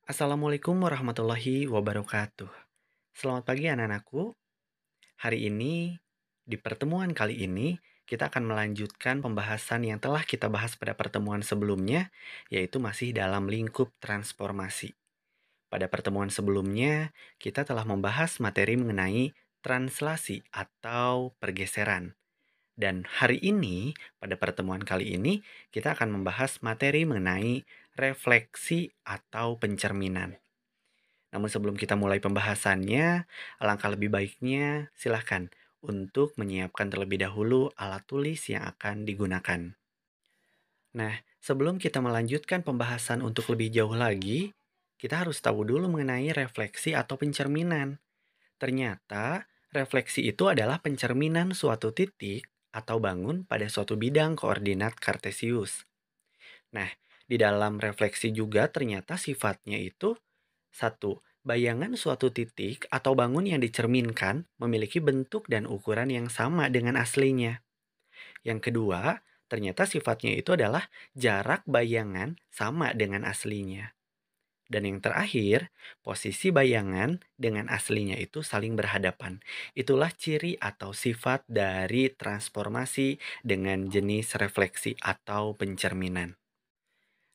Assalamualaikum warahmatullahi wabarakatuh. Selamat pagi anak-anakku. Hari ini, di pertemuan kali ini, kita akan melanjutkan pembahasan yang telah kita bahas pada pertemuan sebelumnya, yaitu masih dalam lingkup transformasi. Pada pertemuan sebelumnya, kita telah membahas materi mengenai translasi atau pergeseran. Dan hari ini, pada pertemuan kali ini, kita akan membahas materi mengenai refleksi atau pencerminan. Namun sebelum kita mulai pembahasannya, alangkah lebih baiknya silahkan untuk menyiapkan terlebih dahulu alat tulis yang akan digunakan. Nah, sebelum kita melanjutkan pembahasan untuk lebih jauh lagi, kita harus tahu dulu mengenai refleksi atau pencerminan. Ternyata, refleksi itu adalah pencerminan suatu titik atau bangun pada suatu bidang koordinat kartesius. Nah, di dalam refleksi juga ternyata sifatnya itu satu, bayangan suatu titik atau bangun yang dicerminkan memiliki bentuk dan ukuran yang sama dengan aslinya. Yang kedua, ternyata sifatnya itu adalah jarak bayangan sama dengan aslinya. Dan yang terakhir, posisi bayangan dengan aslinya itu saling berhadapan. Itulah ciri atau sifat dari transformasi dengan jenis refleksi atau pencerminan.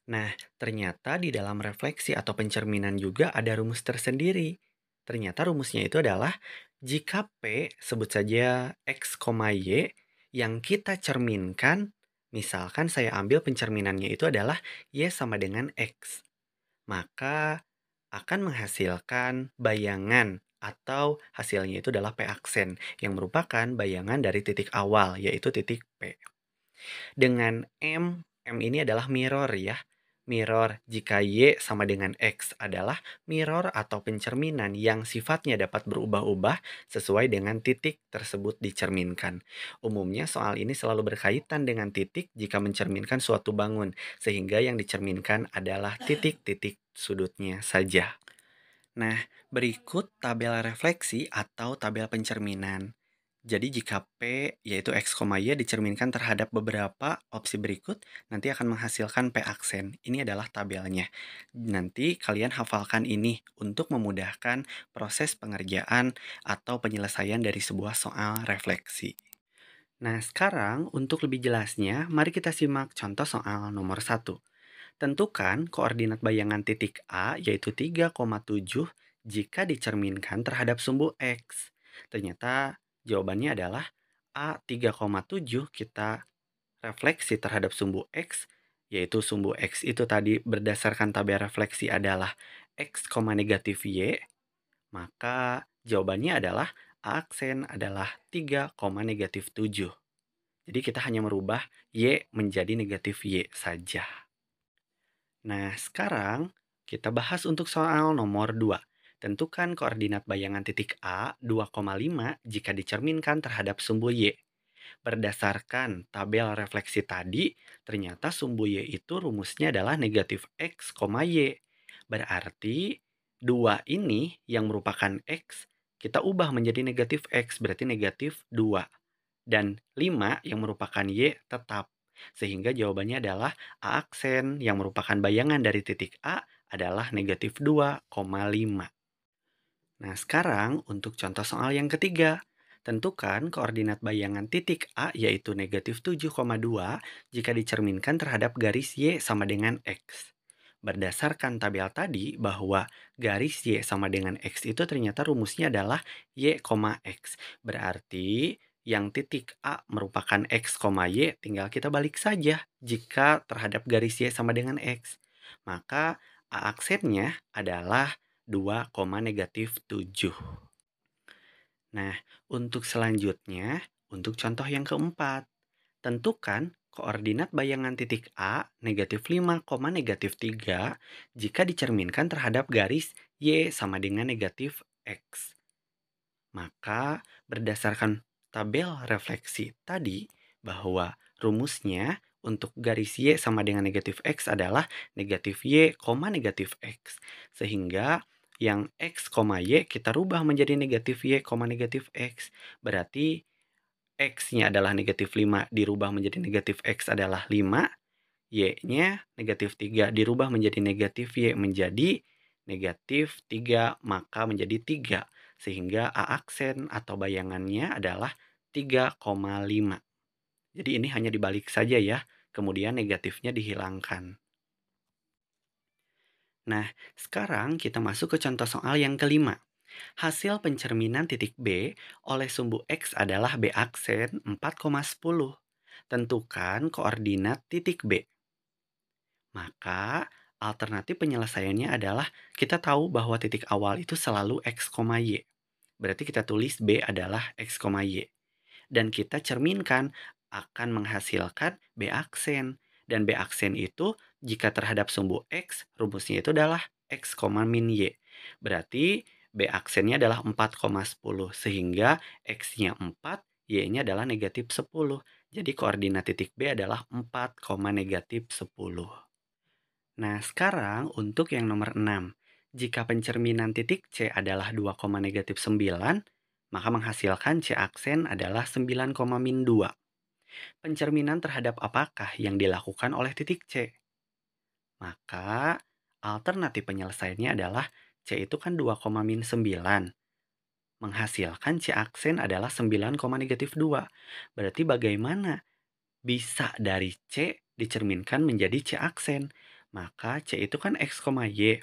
Nah, ternyata di dalam refleksi atau pencerminan juga ada rumus tersendiri. Ternyata rumusnya itu adalah jika P sebut saja X, Y yang kita cerminkan, misalkan saya ambil pencerminannya itu adalah Y sama dengan X, maka akan menghasilkan bayangan atau hasilnya itu adalah P aksen yang merupakan bayangan dari titik awal yaitu titik P. Dengan M ini adalah mirror ya. Mirror jika Y sama dengan X adalah mirror atau pencerminan yang sifatnya dapat berubah-ubah sesuai dengan titik tersebut dicerminkan. Umumnya soal ini selalu berkaitan dengan titik jika mencerminkan suatu bangun, sehingga yang dicerminkan adalah titik-titik sudutnya saja. Nah, berikut tabel refleksi atau tabel pencerminan. Jadi jika P yaitu X, Y dicerminkan terhadap beberapa opsi berikut, nanti akan menghasilkan P aksen. Ini adalah tabelnya. Nanti kalian hafalkan ini untuk memudahkan proses pengerjaan atau penyelesaian dari sebuah soal refleksi. Nah, sekarang untuk lebih jelasnya, mari kita simak contoh soal nomor 1. Tentukan koordinat bayangan titik A yaitu 3,7 jika dicerminkan terhadap sumbu X. Ternyata jawabannya adalah A 3,7 kita refleksi terhadap sumbu X, yaitu sumbu X itu tadi berdasarkan tabel refleksi adalah X, negatif Y, maka jawabannya adalah A aksen adalah 3, negatif 7. Jadi kita hanya merubah Y menjadi negatif Y saja. Nah, sekarang kita bahas untuk soal nomor 2. Tentukan koordinat bayangan titik A 2,5 jika dicerminkan terhadap sumbu Y. Berdasarkan tabel refleksi tadi, ternyata sumbu Y itu rumusnya adalah negatif X, Y. Berarti 2 ini yang merupakan X, kita ubah menjadi negatif X, berarti negatif 2. Dan 5 yang merupakan Y tetap. Sehingga jawabannya adalah A aksen yang merupakan bayangan dari titik A adalah negatif 2,5. Nah, sekarang untuk contoh soal yang ketiga. Tentukan koordinat bayangan titik A yaitu negatif 7,2 jika dicerminkan terhadap garis Y sama dengan X. Berdasarkan tabel tadi bahwa garis Y sama dengan X itu ternyata rumusnya adalah Y, X. Berarti yang titik A merupakan X, Y tinggal kita balik saja jika terhadap garis Y sama dengan X. Maka A aksennya adalah 2, negatif 7. Nah, untuk selanjutnya, untuk contoh yang keempat, tentukan koordinat bayangan titik A negatif 5, negatif 3 jika dicerminkan terhadap garis Y sama dengan negatif X. Maka berdasarkan tabel refleksi tadi bahwa rumusnya untuk garis Y sama dengan negatif X adalah negatif Y, negatif X. Sehingga yang X, Y kita rubah menjadi negatif Y, negatif X. Berarti X-nya adalah negatif 5 dirubah menjadi negatif X adalah 5. Y-nya negatif 3 dirubah menjadi negatif Y menjadi negatif 3 maka menjadi 3, sehingga A aksen atau bayangannya adalah 3,5. Jadi ini hanya dibalik saja ya, kemudian negatifnya dihilangkan. Nah, sekarang kita masuk ke contoh soal yang kelima. Hasil pencerminan titik B oleh sumbu X adalah B aksen 4,10. Tentukan koordinat titik B. Maka alternatif penyelesaiannya adalah kita tahu bahwa titik awal itu selalu X, Y. Berarti kita tulis B adalah X, Y. Dan kita cerminkan akan menghasilkan B aksen. Dan B aksen itu jika terhadap sumbu X, rumusnya itu adalah X, min Y. Berarti B aksennya adalah 4,10 sehingga X-nya 4, Y-nya adalah negatif 10. Jadi koordinat titik B adalah 4, negatif 10. Nah, sekarang untuk yang nomor 6. Jika pencerminan titik C adalah 2, negatif 9, maka menghasilkan C aksen adalah 9, min 2. Pencerminan terhadap apakah yang dilakukan oleh titik C? Maka alternatif penyelesaiannya adalah C itu kan 2, min 9. Menghasilkan C aksen adalah 9, negatif 2. Berarti bagaimana bisa dari C dicerminkan menjadi C aksen? Maka C itu kan X, Y.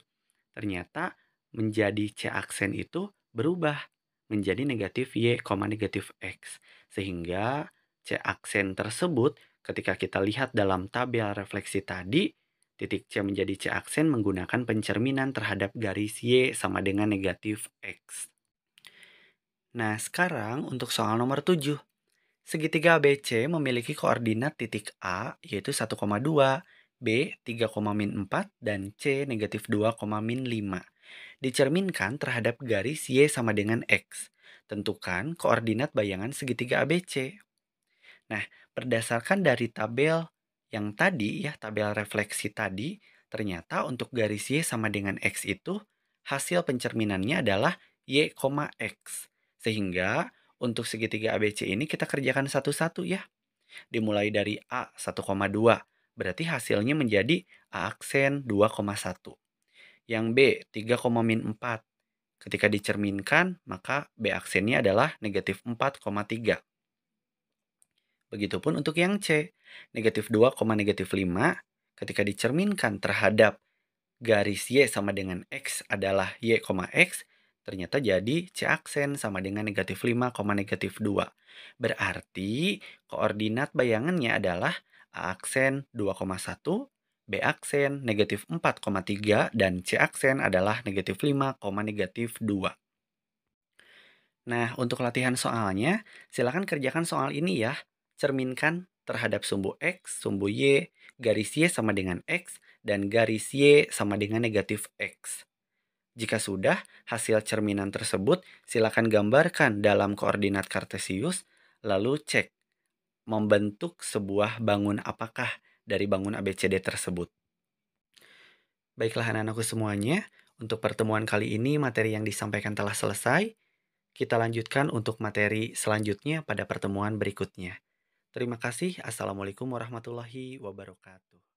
Ternyata menjadi C aksen itu berubah menjadi negatif Y, negatif X. Sehingga C aksen tersebut ketika kita lihat dalam tabel refleksi tadi, titik C menjadi C aksen menggunakan pencerminan terhadap garis Y sama dengan negatif X. Nah, sekarang untuk soal nomor 7. Segitiga ABC memiliki koordinat titik A yaitu 1,2, B 3, min 4, dan C negatif 2, min 5. Dicerminkan terhadap garis Y sama dengan X. Tentukan koordinat bayangan segitiga ABC. Nah, berdasarkan dari tabel yang tadi ya, tabel refleksi tadi, ternyata untuk garis Y sama dengan X itu hasil pencerminannya adalah Y, X. Sehingga untuk segitiga ABC ini kita kerjakan satu-satu ya. Dimulai dari A 1,2. Berarti hasilnya menjadi A aksen 2,1. Yang B 3, min 4. Ketika dicerminkan, maka B aksennya adalah negatif 4,3. Begitupun untuk yang C, negatif 2, negatif 5. Ketika dicerminkan terhadap garis Y sama dengan X adalah Y, X, ternyata jadi C aksen sama dengan negatif 5, negatif 2. Berarti koordinat bayangannya adalah A aksen 2,1, B aksen negatif 4,3, dan C aksen adalah negatif 5, negatif 2. Nah, untuk latihan soalnya, silakan kerjakan soal ini ya. Cerminkan terhadap sumbu X, sumbu Y, garis Y sama dengan X, dan garis Y sama dengan negatif X. Jika sudah, hasil cerminan tersebut silakan gambarkan dalam koordinat kartesius, lalu cek membentuk sebuah bangun apakah dari bangun ABCD tersebut. Baiklah anak-anakku semuanya, untuk pertemuan kali ini materi yang disampaikan telah selesai. Kita lanjutkan untuk materi selanjutnya pada pertemuan berikutnya. Terima kasih. Assalamualaikum warahmatullahi wabarakatuh.